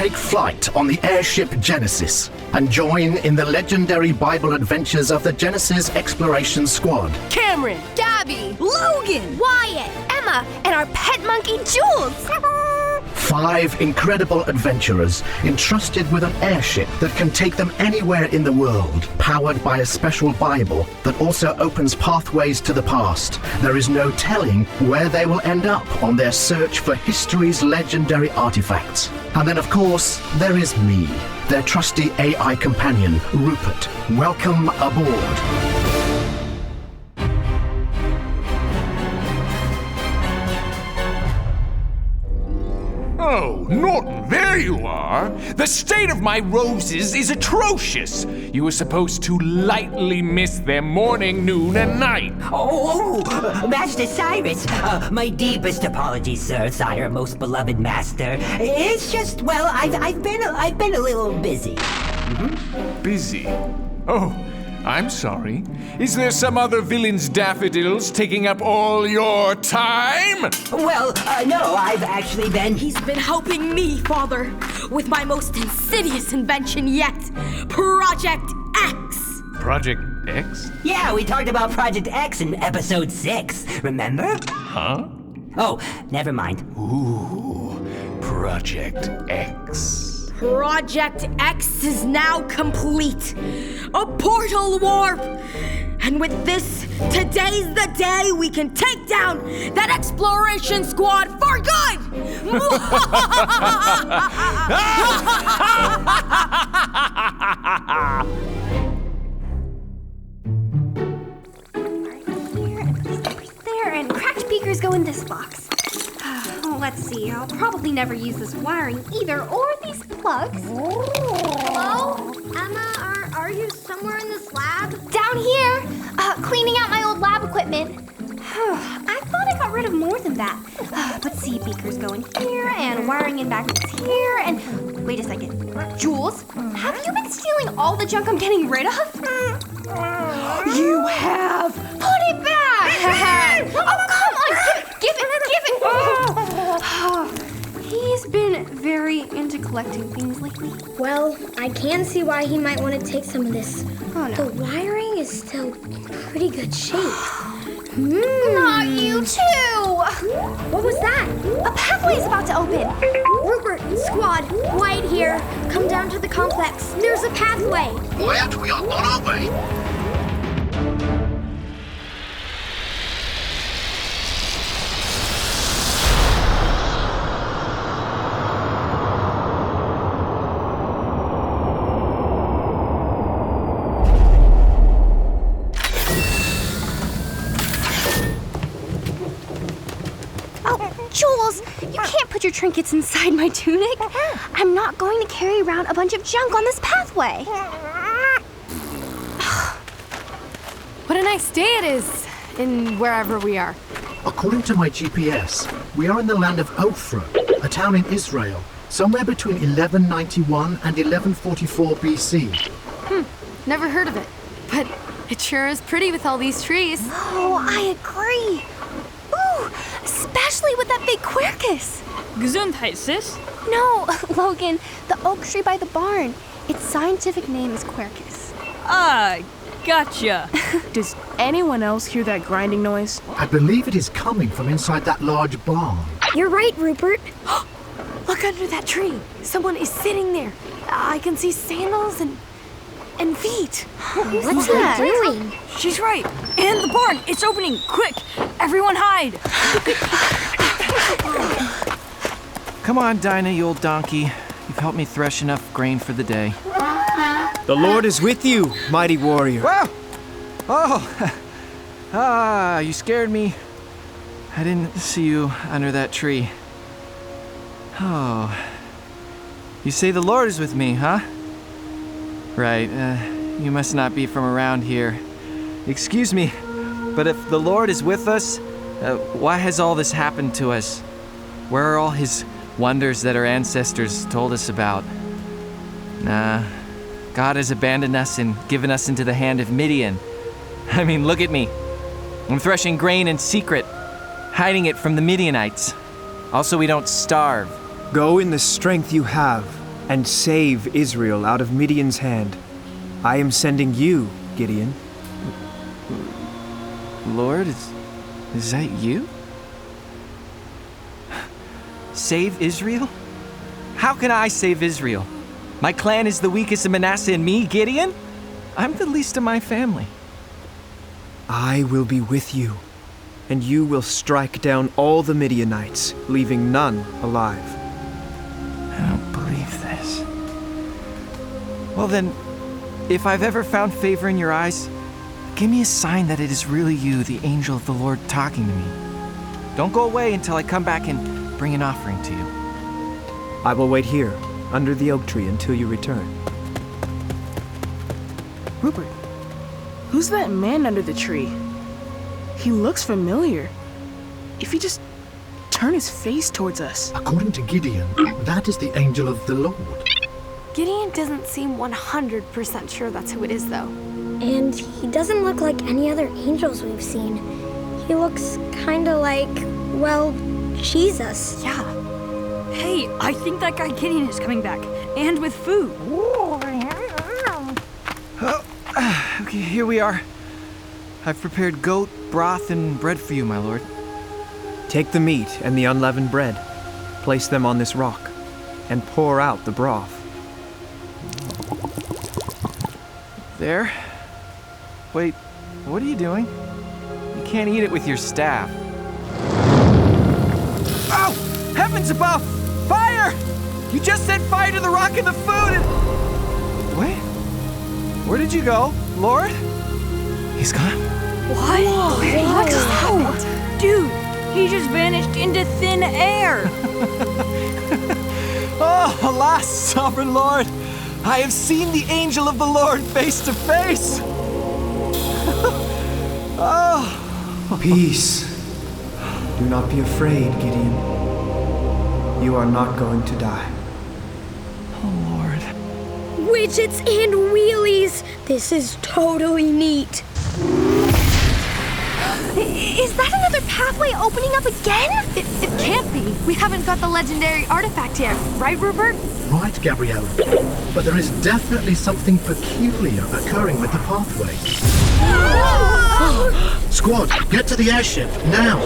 take flight on the Airship Genesis and join in the legendary Bible adventures of the Genesis Exploration Squad. Cameron, Gabby, Logan, Wyatt, Emma, and our pet monkey, Jules. 5 incredible adventurers entrusted with an airship that can take them anywhere in the world, powered by a special Bible that also opens pathways to the past. There is no telling where they will end up on their search for history's legendary artifacts. And then, of course, there is me, their trusty AI companion, Rupert. Welcome aboard. Oh, Norton, there you are! The state of my roses is atrocious! You were supposed to lightly miss them morning, noon, and night. Oh, Master Cyrus, my deepest apologies, sire, most beloved master. It's just, well, I've been a little busy. Busy? Oh, I'm sorry. Is there some other villain's daffodils taking up all your time? Well, no, I've actually been... He's been helping me, Father, with my most insidious invention yet, Project X. Project X? Yeah, we talked about Project X in episode 6, remember? Huh? Oh, never mind. Ooh, Project X. Project X is now complete. A portal warp. And with this, today's the day we can take down that exploration squad for good! There, and cracked beakers go in this box. Let's see, I'll probably never use this wiring either, or these plugs. Hello? Emma, are you somewhere in this lab? Down here, cleaning out my old lab equipment. I thought I got rid of more than that. Let's see, beakers go in here, and wiring in back here, and... Wait a second. Jules, have you been stealing all the junk I'm getting rid of? you have. Put it back! Oh, come on, give it! He's been very into collecting things lately. Well, I can see why he might want to take some of this. Oh, no. The wiring is still in pretty good shape. Not you too! What was that? A pathway is about to open. Rupert, squad, Wyatt here. Come down to the complex. There's a pathway. Wyatt, we are on our way. Jules, you can't put your trinkets inside my tunic. I'm not going to carry around a bunch of junk on this pathway. What a nice day it is in wherever we are. According to my GPS, we are in the land of Ophrah, a town in Israel, somewhere between 1191 and 1144 BC. Never heard of it, but it sure is pretty with all these trees. Oh, I agree. Ooh, especially with that big quercus. Gesundheit, sis. No, Logan, the oak tree by the barn. Its scientific name is quercus. Ah, gotcha. Does anyone else hear that grinding noise? I believe it is coming from inside that large barn. You're right, Rupert. Look under that tree. Someone is sitting there. I can see sandals and feet. What's that doing? She's right. And the barn, it's opening. Quick, everyone hide. Come on, Dinah, you old donkey. You've helped me thresh enough grain for the day. The Lord is with you, mighty warrior. Whoa! Oh! You scared me. I didn't see you under that tree. Oh. You say the Lord is with me, huh? Right, you must not be from around here. Excuse me, but if the Lord is with us, why has all this happened to us? Where are all his wonders that our ancestors told us about? Nah, God has abandoned us and given us into the hand of Gideon. I mean, look at me. I'm threshing grain in secret, hiding it from the Midianites. Also, we don't starve. Go in the strength you have, and save Israel out of Midian's hand. I am sending you, Gideon. Lord, is that you? Save Israel? How can I save Israel? My clan is the weakest in Manasseh, and me, Gideon? I'm the least of my family. I will be with you, and you will strike down all the Midianites, leaving none alive. I don't believe this. Well then, if I've ever found favor in your eyes, give me a sign that it is really you, the angel of the Lord, talking to me. Don't go away until I come back and bring an offering to you. I will wait here, under the oak tree, until you return. Rupert, who's that man under the tree? He looks familiar. If he just turn his face towards us. According to Gideon, that is the angel of the Lord. Gideon doesn't seem 100% sure that's who it is, though. And he doesn't look like any other angels we've seen. He looks kinda like, well, Jesus. Yeah. Hey, I think that guy Gideon is coming back. And with food. Okay, here we are. I've prepared goat, broth, and bread for you, my lord. Take the meat and the unleavened bread, place them on this rock, and pour out the broth. There. Wait, what are you doing? You can't eat it with your staff. Oh! Heavens above! Fire! You just set fire to the rock and the food and... Wait. Where did you go, Lord? He's gone. What? What just happened? Dude, he just vanished into thin air. Oh, alas, sovereign Lord! I have seen the angel of the Lord face to face! Oh! Peace. Do not be afraid, Gideon. You are not going to die. Oh, Lord. Widgets and wheelies! This is totally neat. Is that another pathway opening up again? It can't be. We haven't got the legendary artifact yet, right, Rupert? Right, Gabriella. But there is definitely something peculiar occurring with the pathway. Squad, get to the airship, now!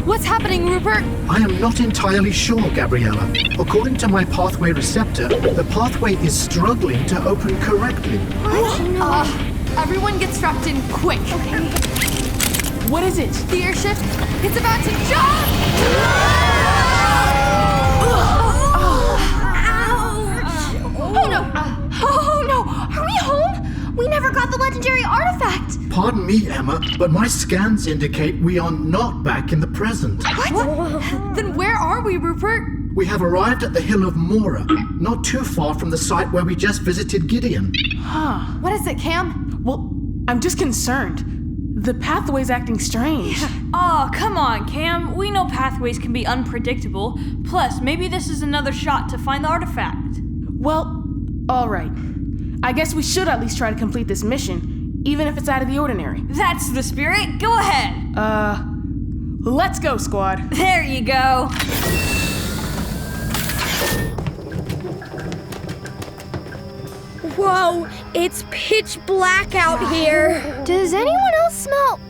What's happening, Rupert? I am not entirely sure, Gabriella. According to my pathway receptor, the pathway is struggling to open correctly. Everyone get strapped in quick. Okay. What is it? The airship, it's about to jump! Oh no! Oh no! Are we home? We never got the legendary artifact! Pardon me, Emma, but my scans indicate we are not back in the present. What? Then where are we, Rupert? We have arrived at the Hill of Mora, not too far from the site where we just visited Gideon. Huh. What is it, Cam? Well, I'm just concerned. The pathway's acting strange. Oh, come on, Cam. We know pathways can be unpredictable. Plus, maybe this is another shot to find the artifact. Well, alright. I guess we should at least try to complete this mission, even if it's out of the ordinary. That's the spirit. Go ahead. Let's go, squad. There you go. Whoa, it's pitch black out here. Does anyone else smell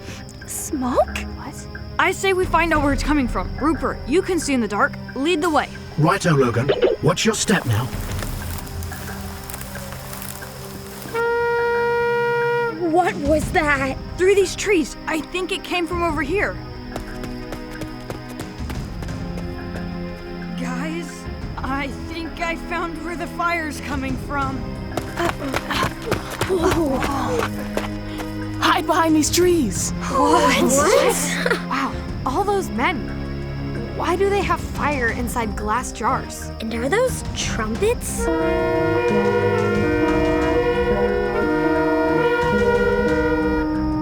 smoke? What? I say we find out where it's coming from. Rupert, you can see in the dark. Lead the way. Righto, Logan. Watch your step now. What was that? Through these trees. I think it came from over here. Guys, I think I found where the fire's coming from. Hide behind these trees. What? Wow, all those men. Why do they have fire inside glass jars? And are those trumpets?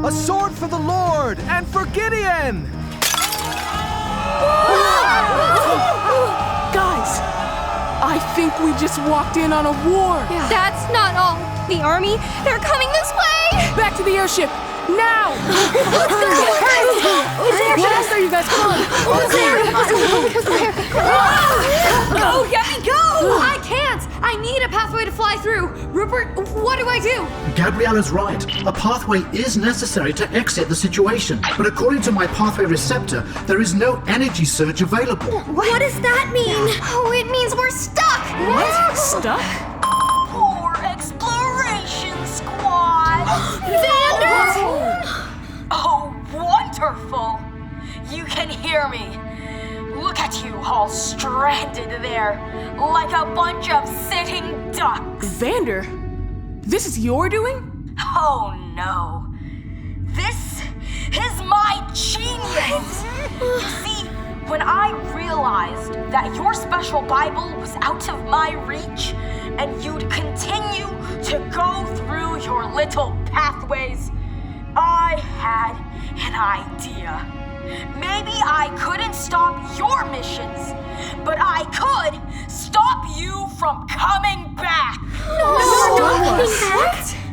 A sword for the Lord and for Gideon! Guys, I think we just walked in on a war. That's not all. The army, they're coming this way! Back to the airship. Now! Let's go! Hurry! What else are you guys? Come on! Go, Gabby, go! I can't! I need a pathway to fly through. Rupert, what do I do? Gabriella's right. A pathway is necessary to exit the situation. But according to my pathway receptor, there is no energy surge available. What does that mean? Oh, it means we're stuck! What? Stuck? Poor exploration squad! Vander! Oh, wonderful! You can hear me. Look at you all stranded there, like a bunch of sitting ducks. Vander? This is your doing? Oh no. This is my genius! You see, when I realized that your special Bible was out of my reach, and you'd continue to go through your little pathways, I had an idea. Maybe I couldn't stop your missions, but I could stop you from coming back.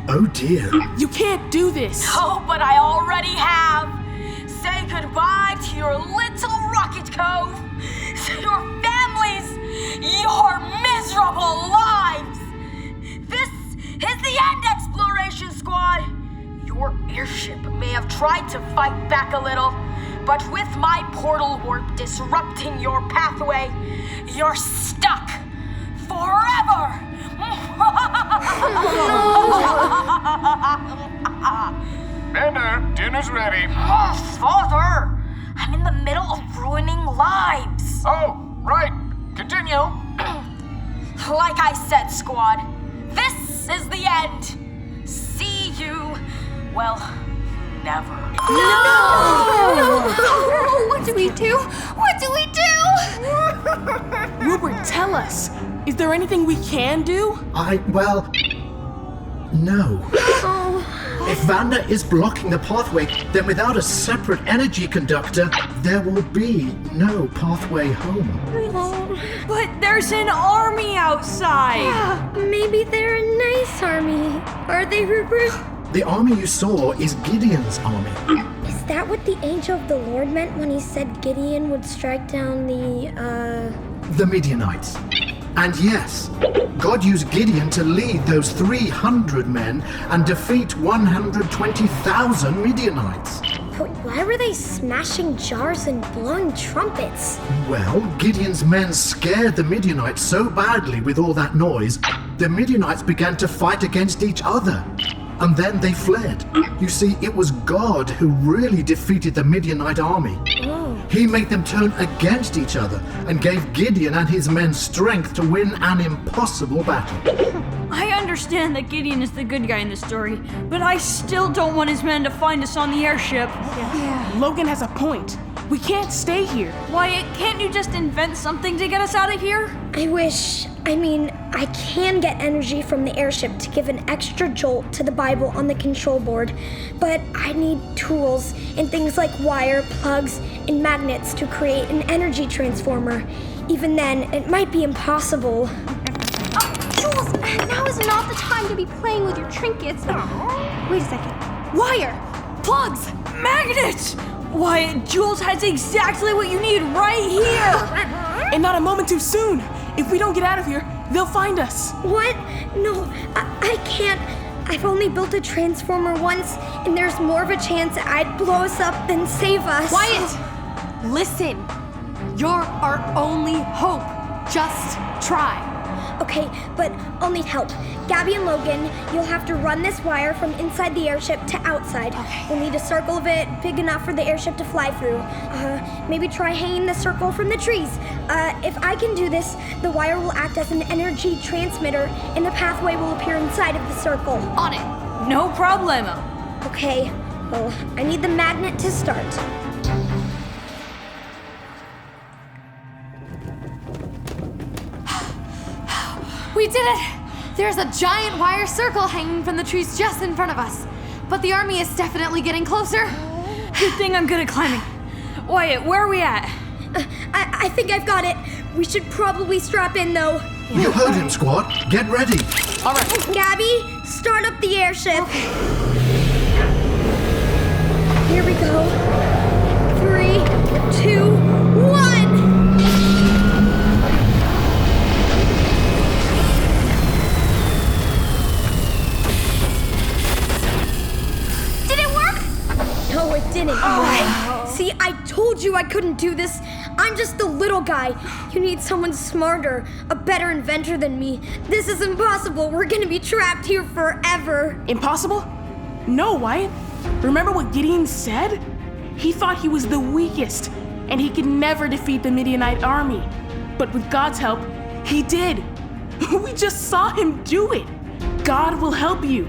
Oh dear. You can't do this. Oh, but I already have. Say goodbye to your little rocket cove, to your families, your miserable lives. This is the end, Exploration Squad. Your airship may have tried to fight back a little, but with my portal warp disrupting your pathway, you're stuck forever. Vander, dinner's ready. Oh, Father, I'm in the middle of ruining lives. Oh, right. Continue. Like I said, squad, this is the end. See you, well, never. No! What do we do? What do we do? Rupert, tell us. Is there anything we can do? No. If Vander is blocking the pathway, then without a separate energy conductor, there will be no pathway home. But there's an army outside. Maybe they're a nice army. Are they, Rupert? The army you saw is Gideon's army. Is that what the angel of the Lord meant when he said Gideon would strike down The Midianites. And yes, God used Gideon to lead those 300 men and defeat 120,000 Midianites. But why were they smashing jars and blowing trumpets? Well, Gideon's men scared the Midianites so badly with all that noise, the Midianites began to fight against each other. And then they fled. You see, it was God who really defeated the Midianite army. He made them turn against each other and gave Gideon and his men strength to win an impossible battle. I understand that Gideon is the good guy in this story, but I still don't want his men to find us on the airship. Logan has a point. We can't stay here. Wyatt, can't you just invent something to get us out of here? I can get energy from the airship to give an extra jolt to the Bible on the control board, but I need tools and things like wire, plugs, and magnets to create an energy transformer. Even then, it might be impossible. Jules, now is not the time to be playing with your trinkets. Wait a second. Wire! Plugs! Magnets! Wyatt, Jules has exactly what you need right here! And not a moment too soon. If we don't get out of here, they'll find us. What? No, I can't. I've only built a transformer once, and there's more of a chance I'd blow us up than save us. Wyatt! Listen. You're our only hope. Just try. Okay, but I'll need help. Gabby and Logan, you'll have to run this wire from inside the airship to outside. Okay. We'll need a circle of it big enough for the airship to fly through. Maybe try hanging the circle from the trees. If I can do this, the wire will act as an energy transmitter, and the pathway will appear inside of the circle. On it. No problemo. Okay, well, I need the magnet to start. We did it! There's a giant wire circle hanging from the trees just in front of us. But the army is definitely getting closer. Good thing I'm good at climbing. Wyatt, where are we at? I think I've got it. We should probably strap in, though. You heard him, squad. Get ready. Gabby, start up the airship. we go. 3, 2, 1! Did it work? No, it didn't. See, I told you I couldn't do this. I'm just the little guy. You need someone smarter, a better inventor than me. This is impossible. We're gonna be trapped here forever. Impossible? No, Wyatt. Remember what Gideon said? He thought he was the weakest, and he could never defeat the Midianite army. But with God's help, he did. We just saw him do it. God will help you.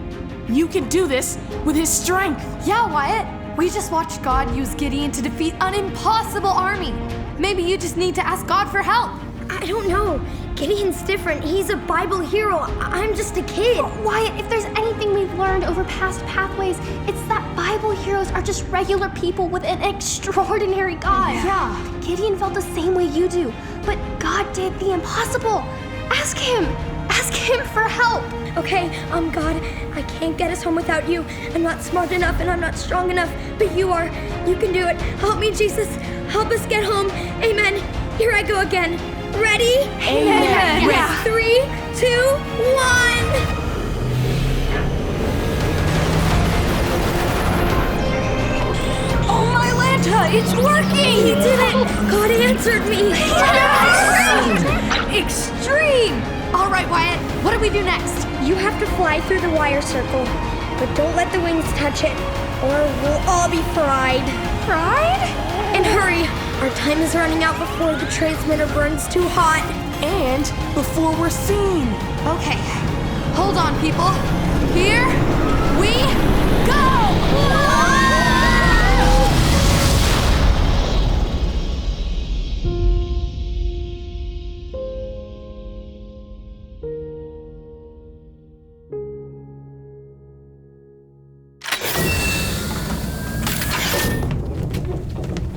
You can do this with his strength. Yeah, Wyatt. We just watched God use Gideon to defeat an impossible army. Maybe you just need to ask God for help. I don't know. Gideon's different. He's a Bible hero. I'm just a kid. Wyatt, if there's anything we've learned over past pathways, it's that Bible heroes are just regular people with an extraordinary God. Yeah. Gideon felt the same way you do, but God did the impossible. Ask him. Ask him for help. Okay, God, I can't get us home without you. I'm not smart enough and I'm not strong enough, but you are. You can do it. Help me, Jesus. Help us get home. Amen. Here I go again. Ready? Amen. Yeah. 3, 2, 1. Oh, my Lanta, it's working! He did it! God answered me! Extreme! All right, Wyatt, what do we do next? You have to fly through the wire circle, but don't let the wings touch it, or we'll all be fried. Fried? And hurry! Our time is running out before the transmitter burns too hot. And before we're seen. Okay, hold on, people. Here we go!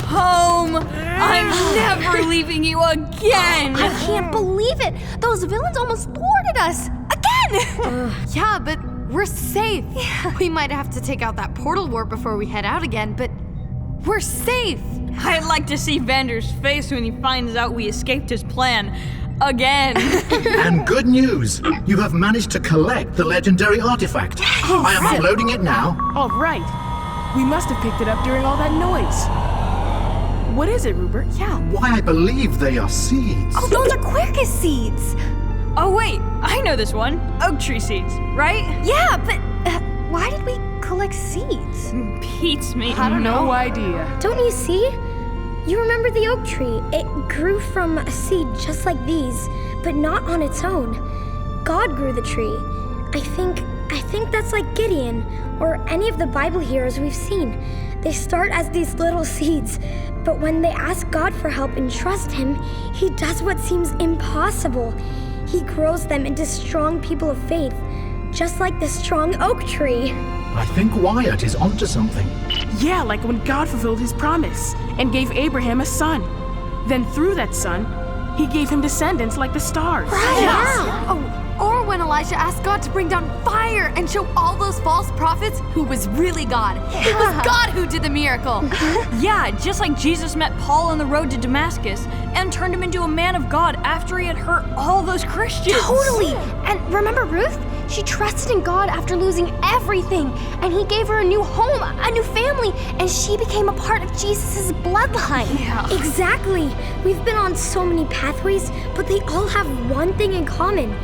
Home! I'm never leaving you again! I can't believe it. Those villains almost thwarted us. Again! Yeah, but we're safe. We might have to take out that portal warp before we head out again, but we're safe. I'd like to see Vander's face when he finds out we escaped his plan. Again. And good news, you have managed to collect the legendary artifact. I am unloading it now. All right. We must have picked it up during all that noise. What is it, Rupert? Yeah. Why, I believe they are seeds. Oh, those are Quercus seeds. Oh, wait, I know this one. Oak tree seeds, right? Yeah, but why did we collect seeds? Beats me. I don't know. No idea. Don't you see? You remember the oak tree. It grew from a seed just like these, but not on its own. God grew the tree. I think that's like Gideon, or any of the Bible heroes we've seen. They start as these little seeds, but when they ask God for help and trust Him, He does what seems impossible. He grows them into strong people of faith, just like the strong oak tree. I think Wyatt is onto something. Yeah, like when God fulfilled his promise and gave Abraham a son. Then through that son, he gave him descendants like the stars. Yeah. Oh, or when Elijah asked God to bring down fire and show all those false prophets who was really God. It was God who did the miracle. Yeah, just like Jesus met Paul on the road to Damascus and turned him into a man of God after he had hurt all those Christians. Totally. And remember Ruth? She trusted in God after losing everything, and He gave her a new home, a new family, and she became a part of Jesus' bloodline. Yeah. Exactly. We've been on so many pathways, but they all have one thing in common.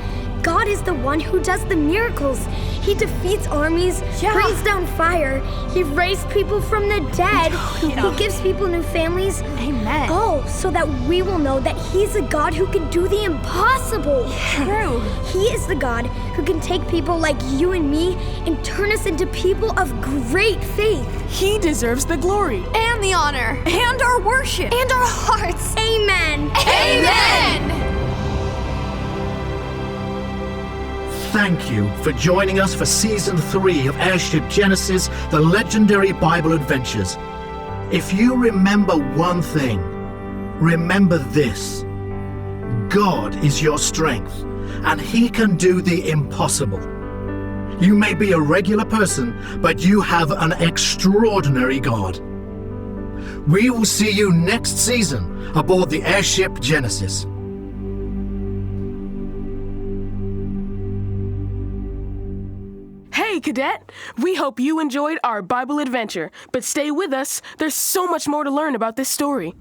God is the one who does the miracles. He defeats armies, brings down fire. He raised people from the dead. He gives people new families. Amen. All so that we will know that He's a God who can do the impossible. True. He is the God who can take people like you and me and turn us into people of great faith. He deserves the glory. And the honor. And our worship. And our hearts. Amen. Amen. Thank you for joining us for Season 3 of Airship Genesis, the legendary Bible adventures. If you remember one thing, remember this. God is your strength, and He can do the impossible. You may be a regular person, but you have an extraordinary God. We will see you next season aboard the Airship Genesis. Hey, Cadet! We hope you enjoyed our Bible adventure, but stay with us. There's so much more to learn about this story.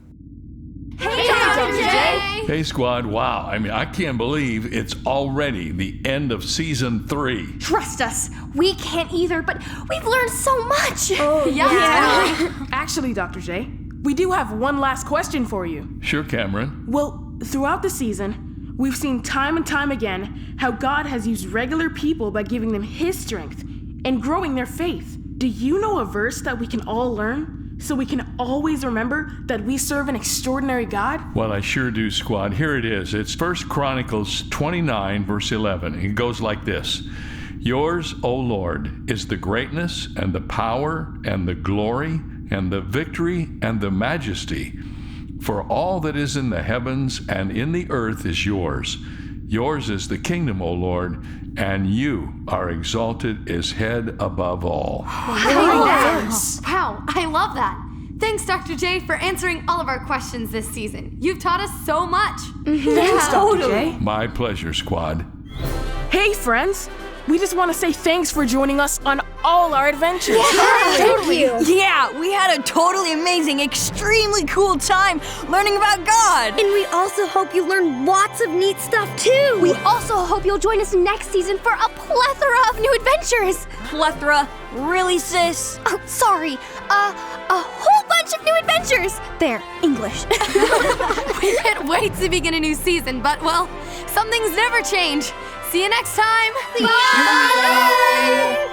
Hey, Dr. J! Hey, squad, wow. I can't believe it's already the end of season 3. Trust us, we can't either, but we've learned so much. Oh, yeah. Actually, Dr. J, we do have one last question for you. Sure, Cameron. Well, throughout the season, we've seen time and time again how God has used regular people by giving them His strength and growing their faith. Do you know a verse that we can all learn so we can always remember that we serve an extraordinary God? Well, I sure do, squad. Here it is. It's 1 Chronicles 29, verse 11. It goes like this. Yours, O Lord, is the greatness and the power and the glory and the victory and the majesty. For all that is in the heavens and in the earth is yours. Yours is the kingdom, O Lord, and you are exalted as head above all. Wow, I love that. Thanks, Dr. J, for answering all of our questions this season. You've taught us so much. Thanks, Dr. J. My pleasure, squad. Hey, friends! We just want to say thanks for joining us on all our adventures. Thank you. Yeah, we had a totally amazing, extremely cool time learning about God. And we also hope you learned lots of neat stuff too. We also hope you'll join us next season for a plethora of new adventures. Plethora? Really, sis? Oh, sorry. A whole bunch of new adventures. There, English. We can't wait to begin a new season, but, well, some things never change. See you next time. Bye!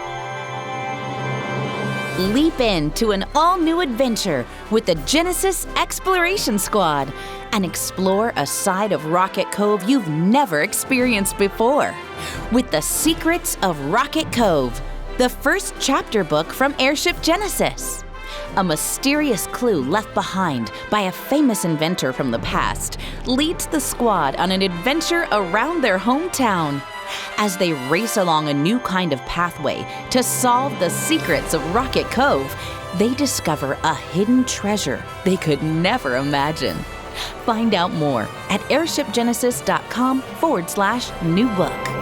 Leap into an all-new adventure with the Genesis Exploration Squad and explore a side of Rocket Cove you've never experienced before. With the Secrets of Rocket Cove, the first chapter book from Airship Genesis. A mysterious clue left behind by a famous inventor from the past leads the squad on an adventure around their hometown. As they race along a new kind of pathway to solve the secrets of Rocket Cove, they discover a hidden treasure they could never imagine. Find out more at airshipgenesis.com/new book.